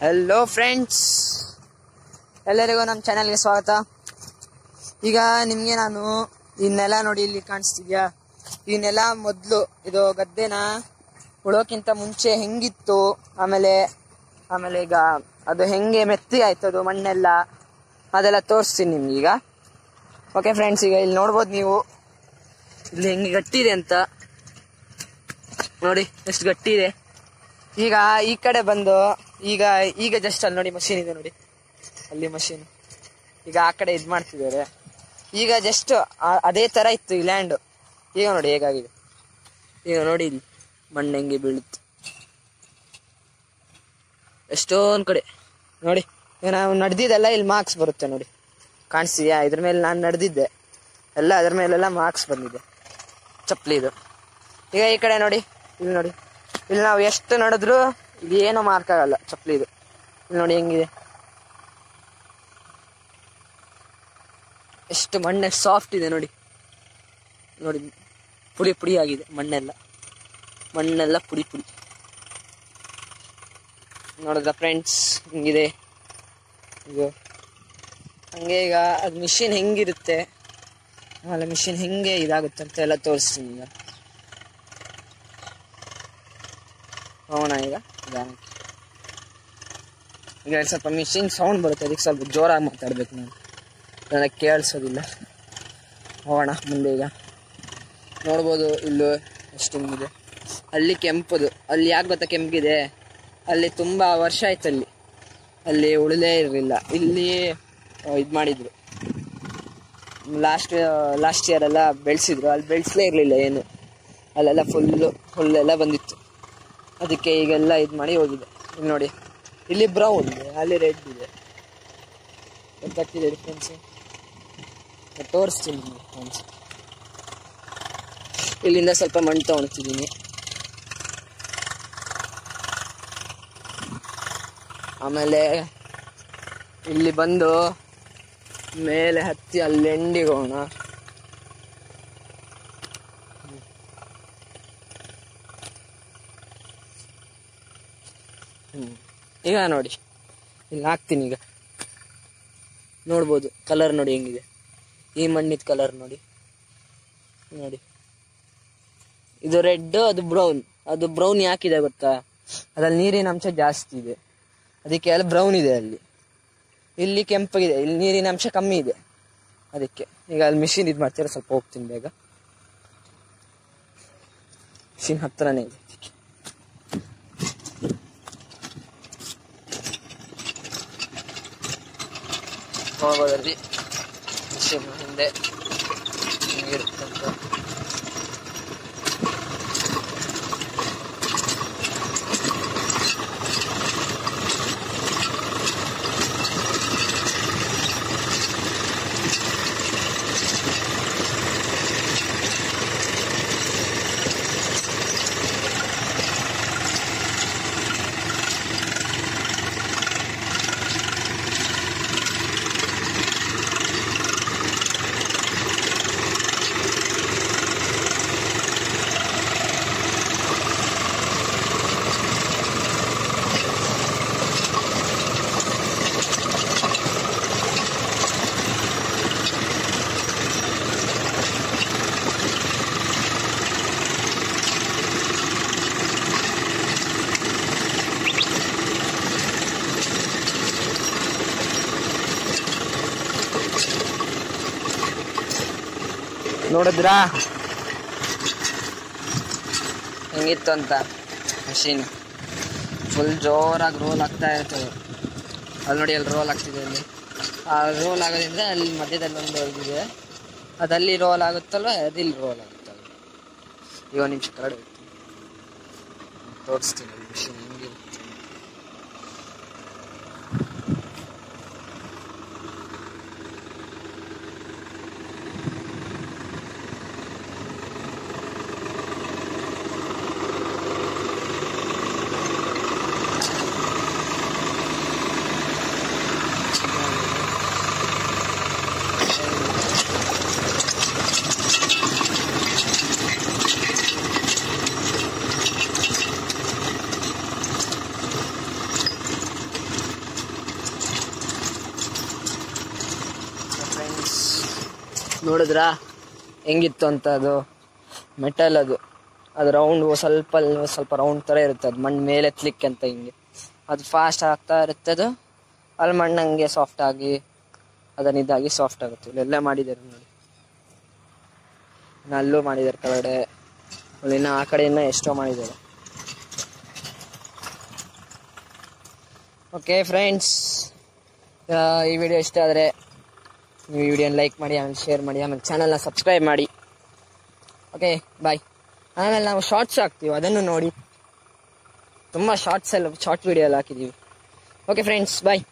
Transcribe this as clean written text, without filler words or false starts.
Hello friends, ಎಲ್ಲರಿಗೂ ನಮ್ಮ ಚಾನೆಲ್ಗೆ ಸ್ವಾಗತ. ಈಗ ನಿಮಗೆ ನಾನು ಈ ನೆಲ ನೋಡಿ, ಇಲ್ಲಿ ಕಾಣಿಸ್ತಿದ್ಯಾ? ಈ ನೆಲ ಮೊದಲು ಇದು ಗದ್ದೆನ ಉಳೋಕ್ಕಿಂತ ಮುಂಚೆ ಹೆಂಗಿತ್ತು, ಆಮೇಲೆ ಈಗ ಅದು ಹೆಂಗೆ ಮೆತ್ತಿಗೆ ಆಯ್ತು ಅದು ಮಣ್ಣೆಲ್ಲ, ಅದೆಲ್ಲ ತೋರಿಸ್ತೀನಿ ನಿಮ್ಗೆ ಈಗ. ಓಕೆ ಫ್ರೆಂಡ್ಸ್, ಈಗ ಇಲ್ಲಿ ನೋಡ್ಬೋದು ನೀವು ಇಲ್ಲಿ ಹೆಂಗೆ ಗಟ್ಟಿ ಇದೆ ಅಂತ. ನೋಡಿ ಎಷ್ಟು ಗಟ್ಟಿ ಇದೆ. ಈಗ ಈ ಕಡೆ ಬಂದು ಈಗ ಜಸ್ಟ್ ಅಲ್ಲಿ ನೋಡಿ ಮಷೀನ್ ಇದೆ ನೋಡಿ, ಅಲ್ಲಿ ಮಷೀನ್. ಈಗ ಆ ಕಡೆ ಇದು ಮಾಡ್ತಿದ್ದಾರೆ. ಈಗ ಜಸ್ಟ್ ಅದೇ ತರ ಇತ್ತು ಈ ಲ್ಯಾಂಡ್. ಈಗ ನೋಡಿ ಹೇಗಾಗಿದೆ. ಈಗ ನೋಡಿ ಇಲ್ಲಿ ಮಣ್ಣು ಹೆಂಗೆ ಬೀಳುತ್ತೆ ಎಷ್ಟೊಂದು ಕಡೆ. ನೋಡಿ ನಾವು ನಡೆದಿದ್ದೆಲ್ಲ ಇಲ್ಲಿ ಮಾರ್ಕ್ಸ್ ಬರುತ್ತೆ ನೋಡಿ, ಕಾಣಿಸ್ತಿದ್ಯಾ? ಇದ್ರ ಮೇಲೆ ನಾನು ನಡೆದಿದ್ದೆ ಎಲ್ಲ, ಅದ್ರ ಮೇಲೆಲ್ಲ ಮಾರ್ಕ್ಸ್ ಬಂದಿದೆ, ಚಪ್ಪಲಿ ಇದು. ಈಗ ಈ ಕಡೆ ನೋಡಿ, ಇಲ್ಲಿ ನೋಡಿ, ಇಲ್ಲಿ ನಾವು ಎಷ್ಟು ನಡೆದ್ರು ಇದು ಏನೋ ಮಾರ್ಕ್ ಆಗಲ್ಲ ಚಪ್ಪಲಿ ಇದು. ಇಲ್ಲಿ ನೋಡಿ ಹೆಂಗಿದೆ, ಎಷ್ಟು ಮಣ್ಣು ಎಷ್ಟು ಸಾಫ್ಟ್ ಇದೆ ನೋಡಿ. ನೋಡಿ ಪುಡಿ ಪುಡಿ ಆಗಿದೆ ಮಣ್ಣೆಲ್ಲ ಪುಡಿ ಪುಡಿ. ನೋಡಿದ್ರ ಫ್ರೆಂಡ್ಸ್ ಹಿಂಗಿದೆ ಇದು. ಹಂಗೆ ಈಗ ಅದು ಮಿಷಿನ್ ಹೆಂಗಿರುತ್ತೆ, ಆಮೇಲೆ ಮಿಷಿನ್ ಹೆಂಗೆ ಇದಾಗುತ್ತೆ ಅಂತ ಎಲ್ಲ ತೋರಿಸ್ತೀನಿ ಈಗ. ಹೋಗೋಣ ಈಗ ಸ್ವಲ್ಪ ಮಿಷಿನ್ ಸೌಂಡ್ ಬರುತ್ತೆ, ಅದಕ್ಕೆ ಸ್ವಲ್ಪ ಜೋರಾಗಿ ಮಾತಾಡ್ಬೇಕು ನಾನು, ನನಗೆ ಕೇಳಿಸೋದಿಲ್ಲ. ಹೋಗೋಣ ಮುಂದೆ. ಈಗ ನೋಡ್ಬೋದು ಇಲ್ಲೂ ಎಷ್ಟು ಹಿಂಗಿದೆ. ಅಲ್ಲಿ ಕೆಂಪದು, ಅಲ್ಲಿ ಯಾಕೆ ಗೊತ್ತಾ ಕೆಂಪಿದೆ? ಅಲ್ಲಿ ತುಂಬ ವರ್ಷ ಆಯ್ತು, ಅಲ್ಲಿ ಉಳಿದೇ ಇರಲಿಲ್ಲ. ಇಲ್ಲಿ ಇದು ಮಾಡಿದ್ರು, ಲಾಸ್ಟ್ ಇಯರ್ ಎಲ್ಲ ಬೆಳೆಸಿದ್ರು, ಅಲ್ಲಿ ಬೆಳೆಸಲೇ ಇರಲಿಲ್ಲ ಏನು, ಅಲ್ಲೆಲ್ಲ ಫುಲ್ಲೆಲ್ಲ ಬಂದಿತ್ತು. ಅದಕ್ಕೆ ಈಗೆಲ್ಲ ಇದು ಮಾಡಿ ಹೋಗಿದೆ. ಇಲ್ಲಿ ನೋಡಿ, ಇಲ್ಲಿ ಬ್ರೌನ್ ಇದೆ, ಅಲ್ಲಿ ರೆಡ್ ಇದೆ, ಗೊತ್ತಾಗ್ತಿದೆ ಡಿಫ್ರೆನ್ಸ್? ತೋರಿಸ್ತೀನಿ ಫ್ರೆಂಡ್ಸ್. ಇಲ್ಲಿಂದ ಸ್ವಲ್ಪ ಮಣ್ಣು ತಗೊಳ್ತಿದ್ದೀನಿ, ಆಮೇಲೆ ಇಲ್ಲಿ ಬಂದು ಮೇಲೆ ಹತ್ತಿ ಅಲ್ಲಿ ಎಂಡಿಗೆ ಹೋಗೋಣ. ಈಗ ನೋಡಿ ಇಲ್ಲಿ ಹಾಕ್ತೀನಿ. ಈಗ ನೋಡ್ಬೋದು ಕಲರ್ ನೋಡಿ ಹೆಂಗಿದೆ, ಈ ಮಣ್ಣಿದ ಕಲರ್ ನೋಡಿ. ಇದು ರೆಡ್, ಅದು ಬ್ರೌನ್. ಅದು ಬ್ರೌನ್ ಯಾಕಿದೆ ಗೊತ್ತಾ? ಅದ್ರಲ್ಲಿ ನೀರಿನ ಅಂಶ ಜಾಸ್ತಿ ಇದೆ, ಅದಕ್ಕೆ ಅಲ್ಲಿ ಬ್ರೌನ್ ಇದೆ. ಇಲ್ಲಿ ಕೆಂಪಗಿದೆ, ಇಲ್ಲಿ ನೀರಿನ ಅಂಶ ಕಮ್ಮಿ ಇದೆ, ಅದಕ್ಕೆ. ಈಗ ಅಲ್ಲಿ ಮಿಷಿನ್ ಇದು ಮಾಡ್ತೀರ, ಸ್ವಲ್ಪ ಹೋಗ್ತೀನಿ ಬೇಗ. ಮಿಷಿನ್ ಹತ್ರನೇ ಇದೆ. ಹೋಗೋದ್ರಲ್ಲಿ ಮಿಷಿನ್ ಹಿಂದೆ ಹಿಂಗಿರುತ್ತಂತ. ನೋಡಿದ್ರಾ ಹೆಂಗಿತ್ತು ಅಂತ? ಮಷೀನ್ ಫುಲ್ ಜೋರಾಗಿ ರೋಲ್ ಆಗ್ತಾ ಇರ್ತದೆ. ಅಲ್ಲಿ ನೋಡಿ, ಅಲ್ಲಿ ರೋಲ್ ಆಗ್ತಿದೆ. ಅಲ್ಲಿ ಆ ರೋಲ್ ಆಗೋದ್ರಿಂದ ಅಲ್ಲಿ ಮಧ್ಯದಲ್ಲಿ ಒಂದು ಇದಿದೆ, ಅದಲ್ಲಿ ರೋಲ್ ಆಗುತ್ತಲ್ವ, ಅದಿಲ್ಲಿ ರೋಲ್ ಆಗುತ್ತಲ್ಲ. ಈಗ ಒಂದು ನಿಮಿಷ ಕರಡು ತೋರಿಸ್ತೀನಿ ಮಿಷಿನ್ ಹೆಂಗಿರುತ್ತೆ. ನೋಡಿದ್ರಾ ಹೆಂಗಿತ್ತು ಅಂತ? ಅದು ಮೆಟಲ್, ಅದು ರೌಂಡ್ ಸ್ವಲ್ಪ ರೌಂಡ್ ಥರ ಇರುತ್ತೆ. ಅದು ಮಣ್ಣು ಮೇಲೆ ಎತ್ತಲಿಕ್ಕೆ ಅಂತ ಹಿಂಗೆ ಅದು ಫಾಸ್ಟ್ ಆಗ್ತಾ ಇರುತ್ತೆ. ಅದು ಅಲ್ಲಿ ಮಣ್ಣು ಹಂಗೆ ಸಾಫ್ಟ್ ಆಗಿ ಅದನ್ನ ಇದಾಗಿ ಸಾಫ್ಟ್ ಆಗುತ್ತೆ. ಇಲ್ಲೆಲ್ಲ ಮಾಡಿದ್ದಾರೆ ನೋಡಿ, ಅಲ್ಲೂ ಮಾಡಿದ್ದಾರೆ ಕೆಳಗಡೆ, ಇನ್ನು ಆ ಕಡೆಯಿಂದ ಎಷ್ಟೋ ಮಾಡಿದ್ದಾರೆ. ಓಕೆ ಫ್ರೆಂಡ್ಸ್, ಈ ವಿಡಿಯೋ ಇಷ್ಟ ಆದರೆ ನೀವು ಈ ವಿಡಿಯೋನ ಲೈಕ್ ಮಾಡಿ, ಆಮೇಲೆ ಶೇರ್ ಮಾಡಿ, ಆಮೇಲೆ ಚಾನಲ್ನ ಸಬ್ಸ್ಕ್ರೈಬ್ ಮಾಡಿ. Okay bye. ಆಮೇಲೆ ನಾವು ಶಾರ್ಟ್ಸ್ ಹಾಕ್ತೀವಿ, ಅದನ್ನು ನೋಡಿ. ತುಂಬ ಶಾರ್ಟ್ ವಿಡಿಯೋ ಎಲ್ಲ ಹಾಕಿದ್ದೀವಿ. ಓಕೆ ಫ್ರೆಂಡ್ಸ್, ಬಾಯ್.